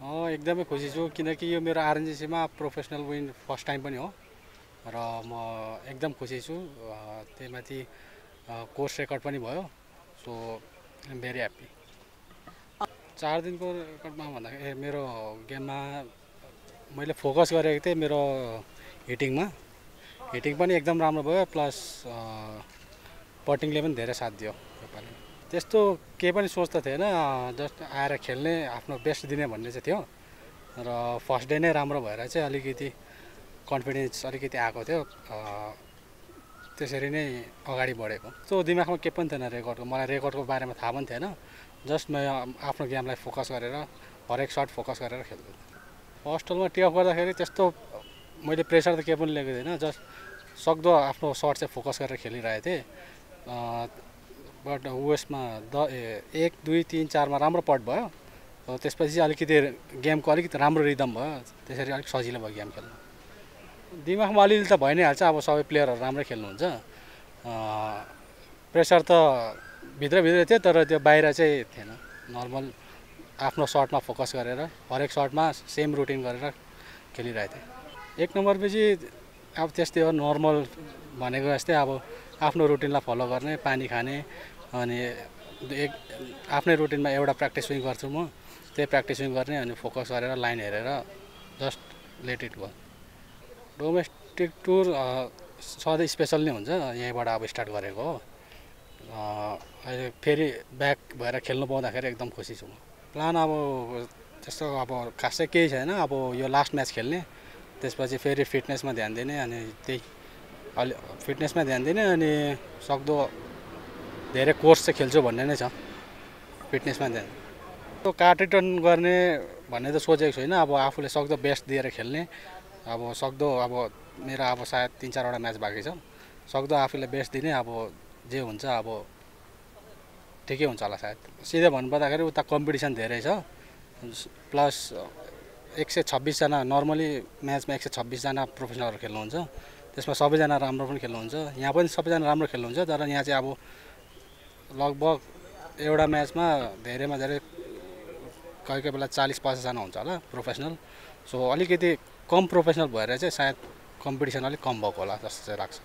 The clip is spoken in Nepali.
एकदमै खुसी छु किनकि यो मेरो आरएनजिसीमा प्रोफेसनल विन फर्स्ट टाइम पनि हो र म एकदम खुसी छु। त्यहीमाथि कोर्स रेकर्ड पनि भयो, so I am very happy. 4 दिनको रेकर्डमा भन्दाखेरि मेरो गेममा मैले फोकस गरेको थिएँ मेरो हिटिङ पनि एकदम राम्रो भयो, प्लस पटिङले पनि धेरै साथ दियो योपालि। त्यस्तो केही पनि सोच त थिएन, जस्ट आएर खेल्ने आफ्नो बेस्ट दिने भन्ने चाहिँ थियो र फर्स्ट डे नै राम्रो भएर चाहिँ अलिकति कन्फिडेन्स अलिकति आएको थियो, त्यसरी नै अगाडि बढेको। त्यो दिमागमा केही पनि थिएन रेकर्डको, मलाई रेकर्डको बारेमा थाहा पनि थिएन। जस्ट म आफ्नो गेमलाई फोकस गरेर हरेक सर्ट फोकस गरेर खेल्थेँ। हस्टेलमा टेकअप गर्दाखेरि त्यस्तो मैले प्रेसर त केही पनि लिएको थिएन, जस्ट सक्दो आफ्नो सर्ट चाहिँ फोकस गरेर खेलिरहेको थिएँ। बट उयसमा 1, 2, 3, 4मा राम्रो पट भयो, त्यसपछि अलिकति गेमको अलिकति राम्रो रिदम भयो, त्यसरी अलिक सजिलो भयो गेम खेल्न। दिमागमा अलिअलि त भइ नै हाल्छ, अब सबै प्लेयरहरू राम्रै खेल्नुहुन्छ। प्रेसर त भित्रभित्र थियो, तर त्यो बाहिर चाहिँ थिएन। नर्मल आफ्नो सर्टमा फोकस गरेर हरेक सर्टमा सेम रुटिन गरेर खेलिरहेको थिएँ। 1 नम्बर पछि अब त्यस्तै हो, नर्मल भनेको जस्तै अब आफ्नो रुटिनलाई फलो गर्ने, पानी खाने, अनि आफ्नै रुटिनमा एउटा प्र्याक्टिस स्विङ गर्छु म, त्यही प्र्याक्टिस स्विङ गर्ने, अनि फोकस गरेर लाइन हेरेर just let it go. Domestic tour सधैँ स्पेसल नै हुन्छ, यहीँबाट अब स्टार्ट गरेको हो। अहिले फेरि ब्याक भएर खेल्नु पाउँदाखेरि एकदम खुसी छु म। प्लान अब त्यस्तो अब खासै केही छैन, अब यो लास्ट म्याच खेल्ने, त्यसपछि फेरि फिटनेसमा ध्यान दिने, अनि त्यही अलि फिटनेसमा ध्यान दिने, अनि सक्दो धेरै कोर्स चाहिँ खेल्छु भन्ने नै छ, फिटनेसमा ध्यान। कार्ड रिटर्न गर्ने भन्ने त सोचेको छुइनँ, अब आफूले सक्दो बेस्ट दिएर खेल्ने। अब सक्दो अब मेरो अब सायद 3-4वटा म्याच बाँकी छ, सक्दो आफूले बेस्ट दिने। अब जे हुन्छ अब ठिकै हुन्छ होला सायद। सिधै भन्नुपर्दाखेरि उता कम्पिटिसन धेरै छ, प्लस 126 जना नर्मली म्याचमा 126 जना प्रोफेसनलहरू खेल्नुहुन्छ, त्यसमा सबैजना राम्रो पनि खेल्नुहुन्छ। यहाँ पनि सबैजना राम्रो खेल्नुहुन्छ, तर यहाँ चाहिँ अब लगभग एउटा म्याचमा धेरैमा धेरै कोही बेला 40-50 जना हुन्छ होला प्रोफेसनल, सो अलिकति कम प्रोफेसनल भएर चाहिँ सायद कम्पिटिसन अलिक कम भएको होला जस्तो चाहिँ लाग्छ।